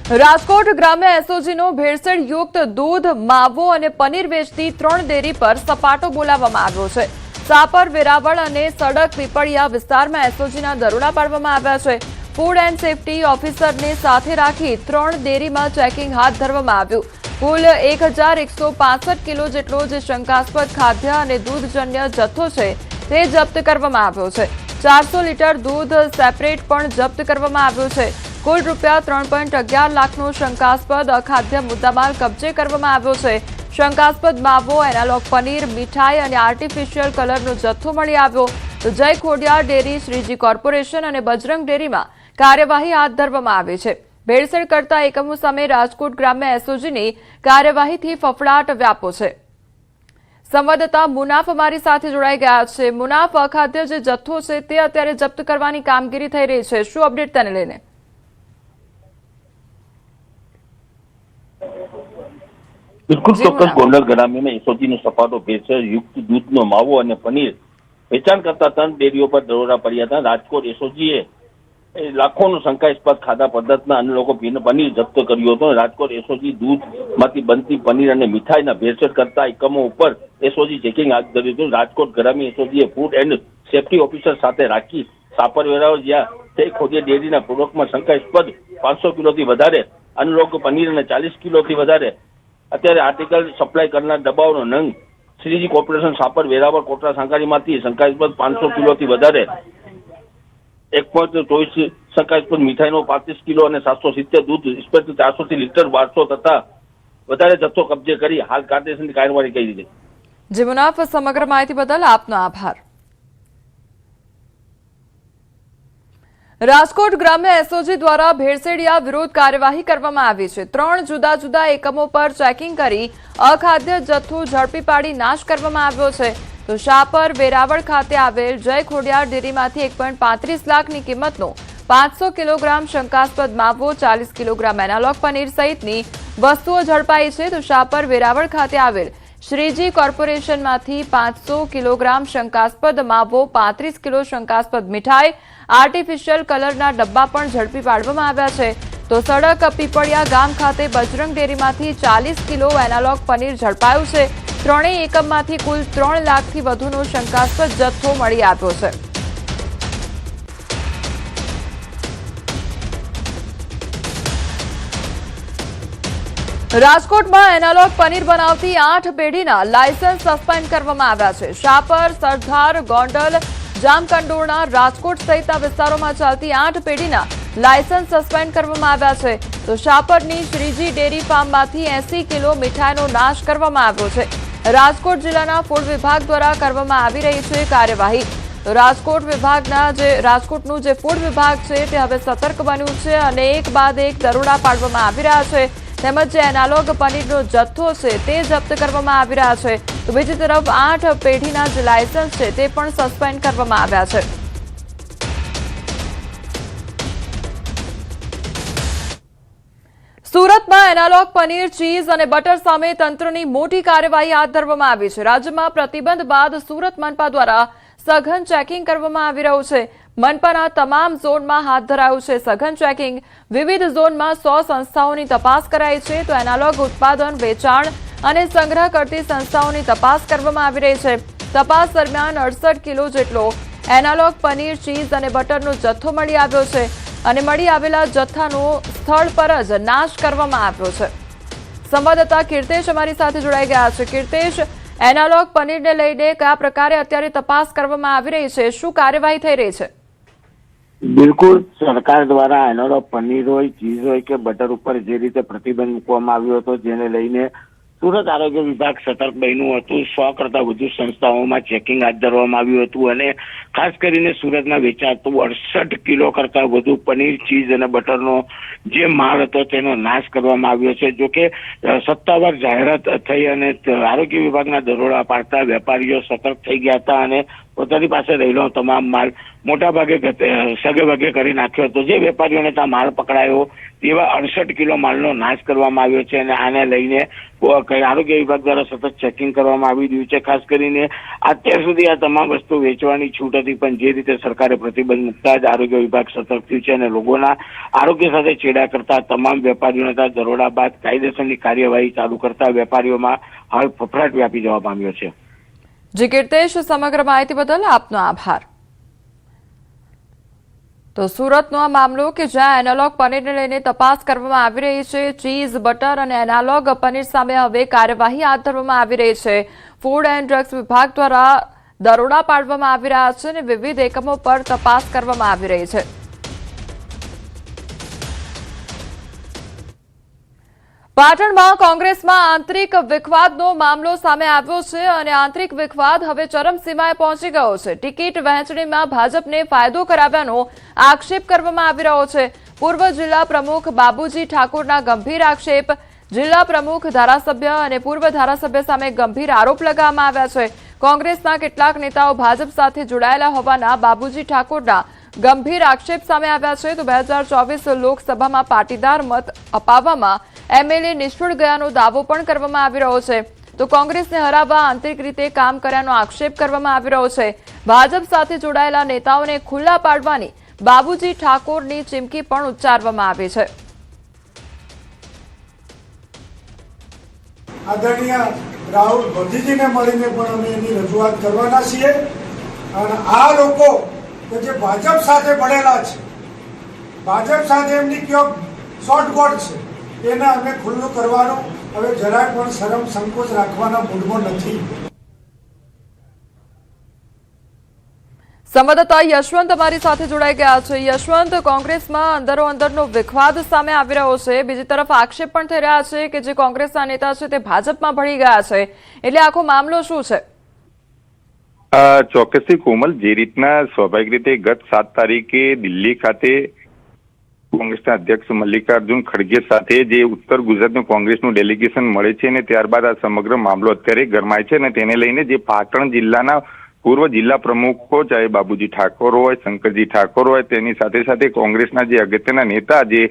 રાજકોટ ગ્રામ્ય એસઓજીનો ભેળસેળ યુક્ત દૂધ, માવો અને પનીર વેચતી 3 ડેરી પર સપાટો બોલાવવામાં આવ્યો છે। સાપર, વેરાવળ અને સડક પીપળિયા વિસ્તારમાં એસઓજીના દરોડા પાડવામાં આવ્યા છે। ફૂડ એન્ડ સેફટી ઓફિસરને સાથે રાખી 3 ડેરીમાં ચેકિંગ હાથ ધરવામાં આવ્યું। કુલ 1165 કિલો જેટલો જે શંકાસ્પદ ખાદ્ય અને દૂધજન્ય જથ્થો છે તે જપ્ત કરવામાં આવ્યો છે। 400 લીટર દૂધ સેપરેટ પણ જપ્ત કરવામાં આવ્યો છે। કુલ રૂપિયા 3.11 લાખનો શંકાસ્પદ અખાદ્ય મુદ્દામાલ કબજે કરવામાં આવ્યો છે। શંકાસ્પદ માવો, એનાલોગ પનીર, મીઠાઈ અને આર્ટિફિશિયલ કલરનો જથ્થો મળી આવ્યો। તો જય ખોડિયાર ડેરી, શ્રીજી કોર્પોરેશન અને બજરંગ ડેરીમાં કાર્યવાહી હાથ ધરવામાં આવી છે। ભેળસેળ કરતા એકમો સામે રાજકોટ ગ્રામ્ય એસઓજીની કાર્યવાહીથી ફફડાટ વ્યાપ્યો છે। સંવાદદાતા મુનાફ અમારી સાથે જોડાઈ ગયા છે। મુનાફ, અખાદ્ય જે જથ્થો છે તે અત્યારે જપ્ત કરવાની કામગીરી થઈ રહી છે, શું અપડેટ તેને લઈને? બિલકુલ ચોક્કસ ગોંડલ ગ્રામ્યમાં એસઓજીનો સપાટો ભેળસેળ યુક્ત દૂધનો માવો અને પનીર વેચાણ કરતા 3 ડેરીઓ પર દરોડા પડ્યા હતા। રાજકોટ એસઓજીએ લાખોનું શંકાસ્પદ ખાધા પદાર્થના અન્ય લોકો પનીર જપ્ત કર્યું હતું। રાજકોટ એસઓજી દૂધમાંથી બનતી પનીર અને મીઠાઈના ભેળસેળ કરતા એકમો ઉપર એસઓજી ચેકિંગ હાથ ધર્યું હતું। રાજકોટ ગ્રામ્ય એસઓજીએ ફૂડ એન્ડ સેફટી ઓફિસર સાથે રાખી સાપર, વેરાવળ જ્યાં જય ખોડિયાર ડેરીના પ્રોડક્ટમાં શંકાસ્પદ 500 કિલોથી વધારે અનલોક પનીર અને 40 કિલોથી વધારે અત્યારે આર્ટિકલ સપ્લાય કરનાર દબાવનો નંગ શ્રીજી કોર્પોરેશન સાપર, વેરાવળ, કોટડા સાંગાણીમાંથી શંકાસ્પદ 500 કિલોથી વધારે 1.24 શંકાસ્પદ મીઠાઈનો 35 કિલો અને 770 દૂધ ઇન્સ્પેક્ટર 400 લીટર 1200 તથા વધારે જથ્થો કબજે કરી હાલ કાયદેસરની કાર્યવાહી કરી છે। જી મુનાફ, સમગ્ર માહિતી બદલ આપનો આભાર। રાજકોટ ગ્રામ્ય એસઓજી દ્વારા ભેળસેળિયા વિરુદ્ધ કાર્યવાહી કરવામાં આવી છે। 3 જુદા જુદા એકમો પર ચેકિંગ કરી અખાદ્ય જથ્થો ઝડપી પાડી નાશ કરવામાં આવ્યો છે। તો શાપર, વેરાવળ ખાતે આવેલ જય ખોડિયાર ડેરીમાંથી 1.35 લાખની કિંમતનો 500 કિલોગ્રામ શંકાસ્પદ માવો, 40 કિલોગ્રામ એનાલોગ પનીર સહિતની વસ્તુઓ ઝડપાઈ છે। તો શાપર, વેરાવળ ખાતે આવેલ શ્રીજી કોર્પોરેશનમાંથી 500 કિલોગ્રામ શંકાસ્પદ માવો, 35 કિલો શંકાસ્પદ મીઠાઈ, આર્ટિફિશિયલ કલરના ડબ્બા પણ ઝડપી પાડવામાં આવ્યા છે। તો સડક પીપળિયા ગામ ખાતે બજરંગ ડેરીમાંથી 40 કિલો એનાલોગ પનીર ઝડપાયું છે। ત્રણેય એકમમાંથી કુલ 3 લાખથી વધુનો શંકાસ્પદ જથ્થો મળી આવ્યો છે। રાજકોટમાં એનાલોગ પનીર બનાવતી 8 પેઢીના લાયસન્સ સસ્પેન્ડ કરવામાં આવ્યા છે। શાપર, સરદાર, ગોંડલ, જામકંડોરણા, રાજકોટ સહિતના વિસ્તારોમાં ચાલતી 8 પેઢીના લાયસન્સ સસ્પેન્ડ કરવામાં આવ્યા છે। તો શાપરની શ્રીજી ડેરી ફાર્મમાંથી 80 કિલો મીઠાઈનો નાશ કરવામાં આવ્યો છે। રાજકોટ જિલ્લાના ફૂડ વિભાગ દ્વારા કરવામાં આવી રહી છે કાર્યવાહી। તો રાજકોટનું જે ફૂડ વિભાગ છે તે હવે સતર્ક બન્યું છે અને એક બાદ એક દરોડા પાડવામાં આવી રહ્યા છે। તેમજ જે એનાલોગ પનીરનો જથ્થો છે તે જપ્ત કરવામાં આવી રહ્યા છે। તો બીજી તરફ 8 પેઢીના જે લાયસન્સ છે તે પણ સસ્પેન્ડ કરવામાં આવ્યા છે। સુરતમાં એનાલોગ પનીર, ચીઝ અને બટર સામે તંત્રની મોટી કાર્યવાહી હાથ ધરવામાં આવી છે। રાજ્યમાં પ્રતિબંધ બાદ સુરત મનપા દ્વારા સઘન ચેકિંગ કરવામાં આવી રહ્યું છે। મનપાના તમામ ઝોનમાં હાથ ધરાયું છે સઘન ચેકિંગ। વિવિધ ઝોનમાં 100 સંસ્થાઓની તપાસ કરાઈ છે। તો એનાલોગ ઉત્પાદન, વેચાણ અને સંગ્રહ કરતી સંસ્થાઓની તપાસ કરવામાં આવી રહી છે। તપાસ દરમિયાન 68 કિલો જેટલો એનાલોગ પનીર, ચીઝ અને બટરનો જથ્થો મળી આવ્યો છે અને મળી આવેલા જથ્થાનો સ્થળ પર જ નાશ કરવામાં આવ્યો છે। સંવાદદાતા કીર્તેશ અમારી સાથે જોડાઈ ગયા છે। કીર્તેશ, એનાલોગ પનીરને લઈને કયા પ્રકારે અત્યારે તપાસ કરવામાં આવી રહી છે, શું કાર્યવાહી થઈ રહી છે? બિલકુલ, સરકાર દ્વારા એનાલોગ પનીર હોય, ચીઝ હોય કે બટર ઉપર જે રીતે પ્રતિબંધ મૂકવામાં આવ્યો હતો જેને લઈને સુરત આરોગ્ય વિભાગ સતર્ક બન્યું હતું। 100 કરતા વધુ સંસ્થાઓમાં ચેકિંગ હાથ ધરવામાં આવ્યું હતું અને ખાસ કરીને સુરતમાં વેચાતું 68 કિલો કરતા વધુ પનીર, ચીઝ અને બટરનો જે માલ હતો તેનો નાશ કરવામાં આવ્યો છે। જોકે સત્તાવાર જાહેરાત થઈ અને આરોગ્ય વિભાગના દરોડા પાડતા વેપારીઓ સતર્ક થઈ ગયા હતા અને પોતાની પાસે રહેલો તમામ માલ મોટા ભાગે સગે વગે કરી નાખ્યો હતો. જે વેપારીઓને ત્યાં માલ પકડાયો તેવા 68 કિલો માલનો નાશ કરવામાં આવ્યો છે અને આને લઈને આરોગ્ય વિભાગ દ્વારા સતત ચેકિંગ કરવામાં આવી રહ્યું છે. ખાસ કરીને અત્યાર સુધી આ તમામ વસ્તુ વેચવાની છૂટ હતી, પણ જે રીતે સરકારે પ્રતિબંધ મૂકતા જ આરોગ્ય વિભાગ સતર્ક થયું છે અને લોકોના આરોગ્ય સાથે છેડા કરતા તમામ વેપારીઓને ત્યાં દરોડા બાદ કાયદેસરની કાર્યવાહી ચાલુ કરતા વેપારીઓમાં હાલ ફફડાટ વ્યાપી જવા પામ્યો છે. જી કીર્તેશ, સમગ્ર માહિતી બદલ આપનો આભાર. તો સુરતનો આ મામલો કે જ્યાં એનાલોગ પનીરને લઈને તપાસ કરવામાં આવી રહી છે. ચીઝ, બટર અને એનાલોગ પનીર સામે હવે કાર્યવાહી હાથ ધરવામાં આવી રહી છે. ફૂડ એન્ડ ડ્રગ્સ વિભાગ દ્વારા દરોડા પાડવામાં આવી રહ્યા છે અને વિવિધ એકમો પર તપાસ કરવામાં આવી રહી છે. પાટણમાં કોંગ્રેસમાં આંતરિક વિખવાદનો મામલો સામે આવ્યો છે અને આંતરિક વિખવાદ હવે ચરમસીમાએ પહોંચી ગયો છે. ટિકિટ વહેંચણીમાં ભાજપને ફાયદો કરાવ્યાનો આક્ષેપ કરવામાં આવી રહ્યો છે. પૂર્વ જિલ્લા પ્રમુખ બાબુજી ઠાકોરના ગંભીર આક્ષેપ. જિલ્લા પ્રમુખ, ધારાસભ્ય અને પૂર્વ ધારાસભ્ય સામે ગંભીર આરોપ લગાવવામાં આવ્યા છે. કોંગ્રેસના કેટલાક નેતાઓ ભાજપ સાથે જોડાયેલા હોવાના બાબુજી ઠાકોરના ગંભીર આક્ષેપ સામે આવ્યા છે. તો 2024 લોકસભામાં પાટીદાર મત અપાવવામાં એમએલએ નિષ્ફળ ગયાનો દાવો પણ કરવામાં આવી રહ્યો છે. તો કોંગ્રેસને હરાવવા આંતરિક રીતે કામ કર્યાનો આક્ષેપ કરવામાં આવી રહ્યો છે. ભાજપ સાથે જોડાયેલા નેતાઓને ખુલ્લા પાડવાની બાબુજી ઠાકોરની ચીમકી પણ ઉચ્ચારવામાં આવી છે. આદરણીય રાહુલ ગાંધીજીને મળીને પણ અમે એની રજૂઆત કરવાના છીએ અને આ લોકો કે જે ભાજપ સાથે ભળેલા છે, ભાજપ સાથે એમની કયો શોર્ટકટ છે, એને અમે ખુલ્લું કરવાનું હવે જરાય પણ શરમ સંકોચ રાખવાના મૂડમાં નથી. સંવાદદાતા યશવંત અમારી સાથે જોડાઈ ગયા છે. યશવંત, કોંગ્રેસમાં અંદરો અંદરનો વિખવાદ સામે આવી રહ્યો છે. બીજી તરફ આક્ષેપ પણ થઈ રહ્યા છે કે જે કોંગ્રેસના નેતા છે તે ભાજપમાં ભળી ગયા છે. એટલે આખો મામલો શું છે? ચોક્કસથી કોમલ, જે રીતના સ્વાભાવિક રીતે ગત 7 તારીખે દિલ્હી ખાતે કોંગ્રેસના અધ્યક્ષ મલ્લિકાર્જુન ખડગે સાથે જે ઉત્તર ગુજરાતનું કોંગ્રેસનું ડેલિગેશન મળે છે અને ત્યારબાદ આ સમગ્ર મામલો અત્યારે ગરમાય છે અને તેને લઈને જે પાટણ જિલ્લાના પૂર્વ જિલ્લા પ્રમુખો, ચાહે બાબુજી ઠાકોર હોય, શંકરજી ઠાકોર હોય, તેની સાથે સાથે કોંગ્રેસના જે અગત્યના નેતા જે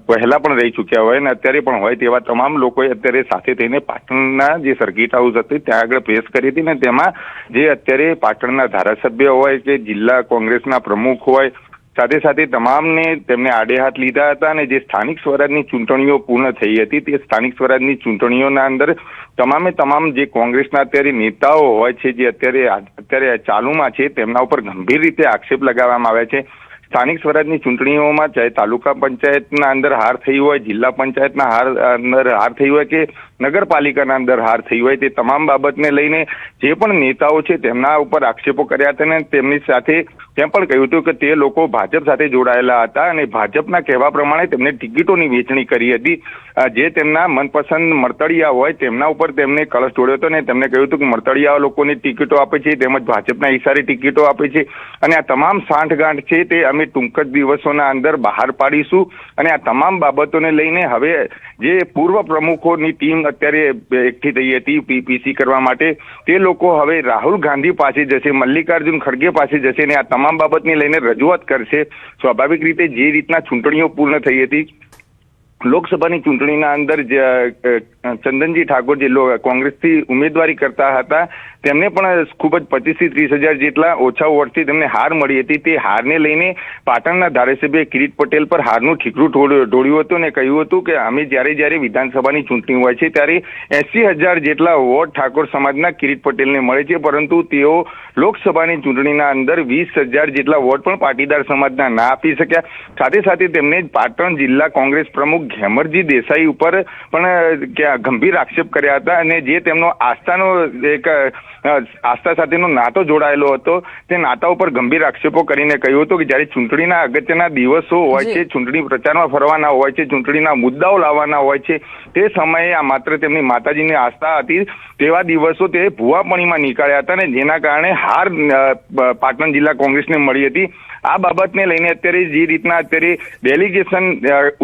પહેલા પણ રહી ચૂક્યા હોય અને અત્યારે પણ હોય તેવા તમામ લોકોએ અત્યારે સાથે થઈને પાટણના જે સર્કિટ હાઉસ હતી ત્યાં આગળ પ્રેસ કરી હતી ને તેમાં જે અત્યારે પાટણના ધારાસભ્ય હોય કે જિલ્લા કોંગ્રેસના પ્રમુખ હોય, સાથે સાથે તમામને તેમને આડે હાથ લીધા હતા અને જે સ્થાનિક સ્વરાજની ચૂંટણીઓ પૂર્ણ થઈ હતી તે સ્થાનિક સ્વરાજની ચૂંટણીઓના અંદર તમામ જે કોંગ્રેસના અત્યારે નેતાઓ હોય છે જે અત્યારે ચાલુમાં છે તેમના ઉપર ગંભીર રીતે આક્ષેપ લગાવવામાં આવ્યા છે. સ્થાનિક સ્વરાજની ચૂંટણીઓમાં ચાહે તાલુકા પંચાયતના અંદર હાર થઈ હોય, જિલ્લા પંચાયતના અંદર હાર થઈ હોય કે નગરપાલિકાના અંદર હાર થઈ હોય, તે તમામ બાબતને લઈને જે પણ નેતાઓ છે તેમના ઉપર આક્ષેપો કર્યા હતા અને તેમની સાથે તેમ પણ કહ્યું હતું કે તે લોકો ભાજપ સાથે જોડાયેલા હતા અને ભાજપના કહેવા પ્રમાણે તેમને ટિકિટોની વેચણી કરી હતી. જે તેમના મનપસંદ મળતળિયા હોય તેમના ઉપર તેમને કળશ ઢોળ્યો હતો અને તેમને કહ્યું હતું કે મળતળિયા લોકોને ટિકિટો આપે છે તેમજ ભાજપના ઈશારે ટિકિટો આપે છે અને આ તમામ સાંઠગાંઠ છે તે અમે ટૂંક જ દિવસોના અંદર બહાર પાડીશું. અને આ તમામ બાબતોને લઈને હવે જે પૂર્વ પ્રમુખોની ટીમ અત્યારે એકઠી થઈ હતી પીસી કરવા માટે, તે લોકો હવે રાહુલ ગાંધી પાસે જશે, મલ્લિકાર્જુન ખડગે પાસે જશે અને આ તમામ બાબતને લઈને રજૂઆત કરશે. સ્વાભાવિક રીતે જે રીતના ચૂંટણીઓ પૂર્ણ થઈ હતી, લોકસભાની ચૂંટણીના અંદર ચંદનજી ઠાકોર જે કોંગ્રેસથી ઉમેદવારી કરતા હતા તેમને પણ ખૂબ જ 25 થી 30 હજાર જેટલા ઓછા વોટથી તેમને હાર મળી હતી. તે હારને લઈને પાટણના ધારાસભ્ય કિરીટ પટેલ પર હારનું ઠીકરું ઢોળ્યું હતું અને કહ્યું હતું કે અમે જ્યારે વિધાનસભાની ચૂંટણી હોય છે ત્યારે 80,000 જેટલા વોટ ઠાકોર સમાજના કિરીટ પટેલને મળે છે, પરંતુ તેઓ લોકસભાની ચૂંટણીના અંદર 20,000 જેટલા વોટ પણ પાટીદાર સમાજના ના આપી શક્યા. સાથે સાથે તેમને પાટણ જિલ્લા કોંગ્રેસ પ્રમુખ ઘેમરજી દેસાઈ ઉપર પણ ગંભીર આક્ષેપ કર્યા હતા અને જે તેમનો આસ્થા સાથેનો નાતો જોડાયેલો હતો તે નાતા ઉપર ગંભીર આક્ષેપો કરીને કહ્યું હતું કે જ્યારે ચૂંટણીના અગત્યના દિવસો હોય છે, ચૂંટણી પ્રચારમાં ફરવાના હોય છે, ચૂંટણીના મુદ્દાઓ લાવવાના હોય છે, તે સમયે આ માત્ર તેમની માતાજીની આસ્થા હતી તેવા દિવસો તે ભૂવાપણીમાં નીકળ્યા હતા અને જેના કારણે હાર પાટણ જિલ્લા કોંગ્રેસને મળી હતી. આ બાબતને લઈને અત્યારે જે રીતના અત્યારે ડેલિગેશન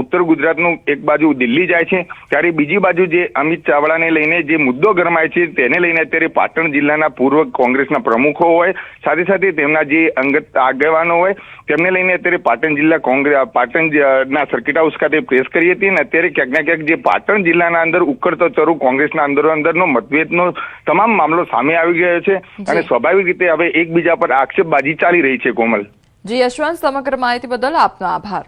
ઉત્તર ગુજરાતનું એક બાજુ દિલ્હી જાય છે ત્યારે બીજી બાજુ જે અમિત ચાવડાને લઈને જે મુદ્દો ગરમાય છે તેને લઈને અત્યારે પાટણ જિલ્લા જિલ્લાના પૂર્વ કોંગ્રેસના પ્રમુખો હોય, સાથે સાથે તેમના જે અંગત આગેવાનો હોય, તેમને લઈને અત્યારે પાટણ જિલ્લા કોંગ્રેસ પાટણના સર્કિટ હાઉસ ખાતે પ્રેસ કરી હતી. અને અત્યારે ક્યાંક ના ક્યાંક જે પાટણ જિલ્લાના અંદર ઉકળતો ચરુ કોંગ્રેસના અંદરનો મતભેદનો તમામ મામલો સામે આવી ગયો છે અને સ્વાભાવિક રીતે હવે એકબીજા પર આક્ષેપબાજી ચાલી રહી છે. કોમલ. જી યશવંત, સમગ્ર માહિતી બદલ આપનો આભાર.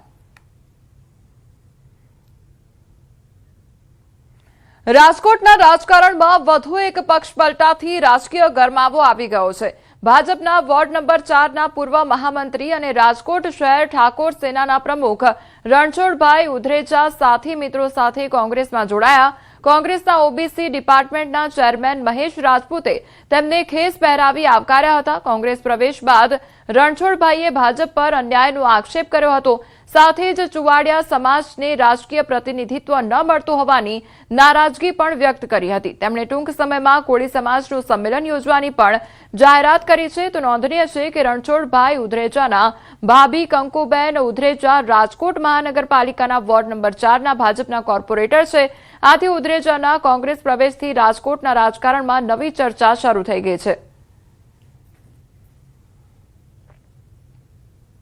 રાજકોટના રાજકારણમાં વધુ એક પક્ષ પલટાથી રાજકીય ગરમાવો આવી ગયો છે. ભાજપના વોર્ડ નંબર 4ના પૂર્વ મહામંત્રી અને રાજકોટ શહેર ઠાકોર સેનાના પ્રમુખ રણછોડભાઈ ઉધરેજા સાથી મિત્રો સાથે કોંગ્રેસમાં જોડાયા. કોંગ્રેસના ઓબીસી ડિપાર્ટમેન્ટના ચેરમેન મહેશ રાજપૂતે તેમને ખેસ પહેરાવી આવકાર્યા હતા. કોંગ્રેસ પ્રવેશ બાદ રણછોડભાઈએ ભાજપ પર અન્યાયનો આક્ષેપ કર્યો હતો. સાથે જ ચુવાડિયા સમાજને રાજકીય પ્રતિનિધિત્વ ન મળતું હોવાની નારાજગી પણ વ્યક્ત કરી હતી. તેમણે ટૂંક સમયમાં કોળી સમાજનું સંમેલન યોજવાની પણ જાહેરાત કરી છે. તો નોંધનીય છે કે રણછોડભાઈ ઉધરેજાના ભાભી કંકુબેન ઉધરેજા રાજકોટ મહાનગરપાલિકાના વોર્ડ નંબર 4ના ભાજપના કોર્પોરેટર છે. આથી ઉધરેજાના કોંગ્રેસ પ્રવેશથી રાજકોટના રાજકારણમાં નવી ચર્ચા શરૂ થઈ ગઈ છે.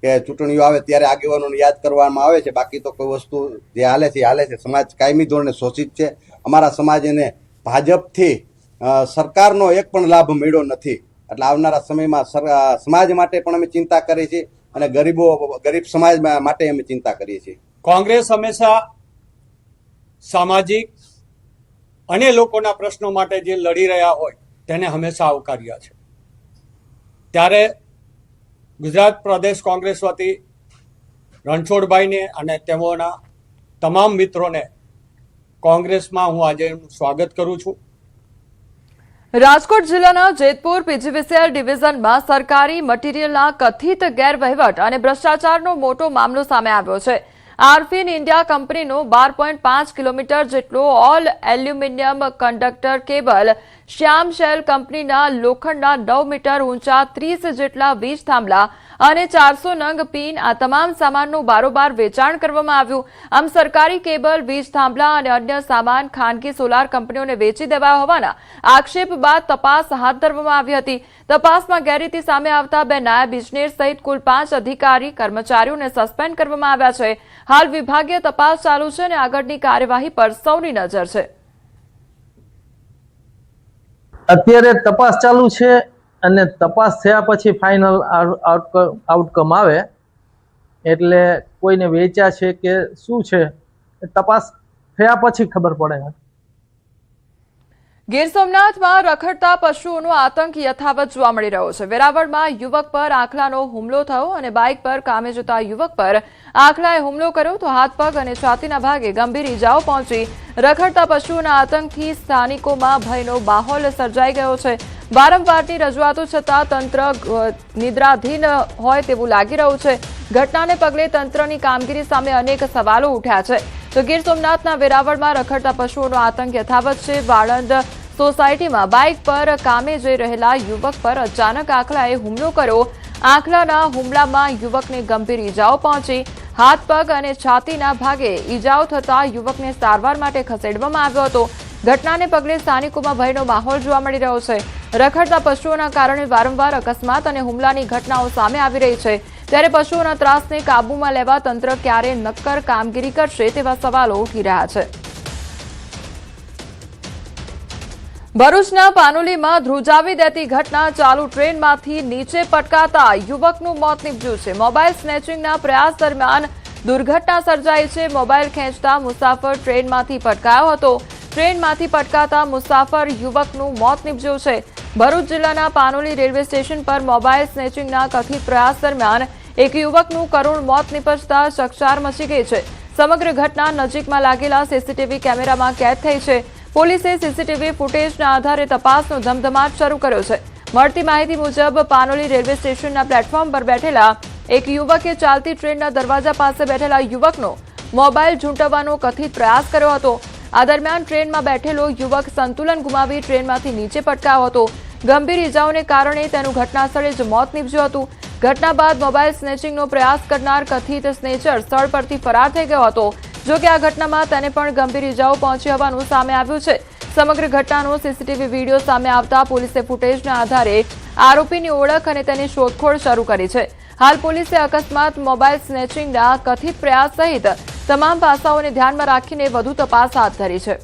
કે ચૂંટણીઓ આવે ત્યારે આગેવાનોને યાદ કરવામાં આવે છે, બાકી તો કોઈ વસ્તુ જે હાલે છે. સમાજ કાયમી ધોરણે શોષિત છે. અમારા સમાજને ભાજપથી સરકારનો એક પણ લાભ મળ્યો નથી. એટલે આવનારા સમયમાં સમાજ માટે પણ અમે ચિંતા કરીએ છીએ અને ગરીબ સમાજ માટે અમે ચિંતા કરીએ છીએ. કોંગ્રેસ હંમેશા સામાજિક અને લોકોના પ્રશ્નો માટે જે લડી રહ્યા હોય તેને હંમેશા આવકાર્યા છે. ત્યારે ગુજરાત પ્રદેશ કોંગ્રેસ વતી રણછોડભાઈને અને તેમના તમામ મિત્રોને કોંગ્રેસમાં હું આજે સ્વાગત કરું છું. રાજકોટ જિલ્લાના જેતપુર પીજીવીસીએલ ડિવિઝનમાં સરકારી મટીરીયલના કથિત ગેરવહીવટ અને ભ્રષ્ટાચારનો મોટો મામલો સામે આવ્યો છે. આરફિન ઇન્ડિયા કંપનીનો 12.5 કિલોમીટર જેટલો ઓલ એલ્યુમિનિયમ કંડક્ટર કેબલ, શ્યામ શેલ કંપનીના લોખંડના 9 મીટર ઊંચા 30 જેટલા વીજ થાંભલા અને 400 નંગ પિન, આ તમામ સામાનનું બારોબાર વેચાણ કરવામાં આવ્યું. આમ સરકારી કેબલ, વીજ થાંભલા અને અન્ય સામાન ખાનગી સોલાર કંપનીઓને વેચી દેવાયા હોવાના આક્ષેપ બાદ તપાસ હાથ ધરવામાં આવી હતી. તપાસમાં ગેરરીતિ સામે આવતા 2 નાયબ ઇજનેર સહિત કુલ 5 અધિકારી કર્મચારીઓને સસ્પેન્ડ કરવામાં આવ્યા છે. હાલ વિભાગીય તપાસ ચાલુ છે અને આગળની કાર્યવાહી પર સૌની નજર છે. અત્યારે તપાસ ચાલુ છે અને તપાસ થયા પછી ફાઇનલ આઉટકમ આવે એટલે કોઈને વેચ્યા છે કે શું છે તપાસ થયા પછી ખબર પડે. ગીર સોમનાથમાં રખડતા પશુઓનો આતંક યથાવત જોવા મળી રહ્યો છે. વેરાવળમાં યુવક પર આખલાનો હુમલો થયો અને બાઇક પર કામે જતા યુવક પર આખલાએ હુમલો કર્યો તો હાથ, પગ અને છાતીના ભાગે ગંભીર ઇજાઓ પહોંચી. રખડતા પશુઓના આતંકથી સ્થાનિકોમાં ભયનો માહોલ સર્જાઈ ગયો છે. વારંવારની રજૂઆતો છતાં તંત્ર નિદ્રાધીન હોય તેવું લાગી રહ્યું છે. ઘટનાને પગલે તંત્રની કામગીરી સામે અનેક સવાલો ઉઠ્યા છે. તો ગીર સોમનાથના વેરાવળમાં રખડતા પશુઓનો આતંક યથાવત છે. વાળંદ સોસાયટીમાં બાઇક પર કામે જઈ રહેલા યુવક પર અચાનક આખલાએ હુમલો કર્યો. આખલાના હુમલામાં યુવકને ગંભીર ઇજાઓ પહોંચી. હાથ, પગ અને છાતીના ભાગે ઇજાઓ થતા યુવકને સારવાર માટે ખસેડવામાં આવ્યો હતો. ઘટનાને પગલે સ્થાનિકોમાં ભયનો માહોલ જોવા મળી રહ્યો છે. રખડતા પશુઓના કારણે વારંવાર અકસ્માત અને હુમલાની ઘટનાઓ સામે આવી રહી છે. ત્યારે પશુઓના ત્રાસને કાબૂમાં લેવા તંત્ર ક્યારે નક્કર કામગીરી કરશે તેવા સવાલો ઉઠી રહ્યા છે. ભરૂચના પાનોલીમાં ધ્રુજાવી દેતી ઘટના. ચાલુ ટ્રેનમાંથી નીચે પટકાતા યુવકનું મોત નીપજ્યું છે. મોબાઈલ સ્નેચિંગના પ્રયાસ દરમિયાન દુર્ઘટના સર્જાઈ છે. મોબાઈલ ખેંચતા મુસાફર ટ્રેનમાંથી પટકાયો હતો. ટ્રેનમાંથી પટકાતા મુસાફર યુવકનું મોત નીપજ્યું છે. ભરૂચ જિલ્લાના પાનોલી રેલવે સ્ટેશન પર મોબાઈલ સ્નેચિંગના કથિત પ્રયાસ દરમિયાન એક યુવકનું કરુણ મોત નીપજતા ચકચાર મચી ગઈ છે. સમગ્ર ઘટના નજીકમાં લાગેલા સીસીટીવી કેમેરામાં કેદ થઈ છે. પોલીસે સીસીટીવી ફૂટેજના આધારે તપાસનો ધમધમાટ શરૂ કર્યો છે. મળતી માહિતી મુજબ પાનોલી રેલવે સ્ટેશનના પ્લેટફોર્મ પર બેઠેલા એક યુવકે ચાલતી ટ્રેનના દરવાજા પાસે બેઠેલા યુવકનો મોબાઈલ ઝૂંટવવાનો કથિત પ્રયાસ કર્યો હતો. આ દરમિયાન ટ્રેનમાં બેઠેલો યુવક સંતુલન ગુમાવી ટ્રેનમાંથી નીચે પટકાયો હતો. ગંભીર ઇજાઓને કારણે તેનું ઘટના સ્થળે જ મોત નીપજ્યું હતું. ઘટના બાદ મોબાઈલ સ્નેચિંગનો પ્રયાસ કરનાર કથિત સ્નેચર સ્થળ પરથી ફરાર થઈ ગયો હતો. જો કે આ ઘટનામાં તેને પણ ગંભીર ઇજાઓ પહોંચી હોવાનું સામે આવ્યું છે. સમગ્ર ઘટનાનો સીસીટીવી વિડીયો સામે આવતા પોલીસે ફૂટેજના આધારે આરોપીની ઓળખ અને તેની શોધખોળ શરૂ કરી છે. હાલ પોલીસે અકસ્માત, મોબાઈલ સ્નેચિંગના કથિત પ્રયાસ સહિત તમામ પાસાઓને ધ્યાનમાં રાખીને વધુ તપાસ હાથ ધરી છે.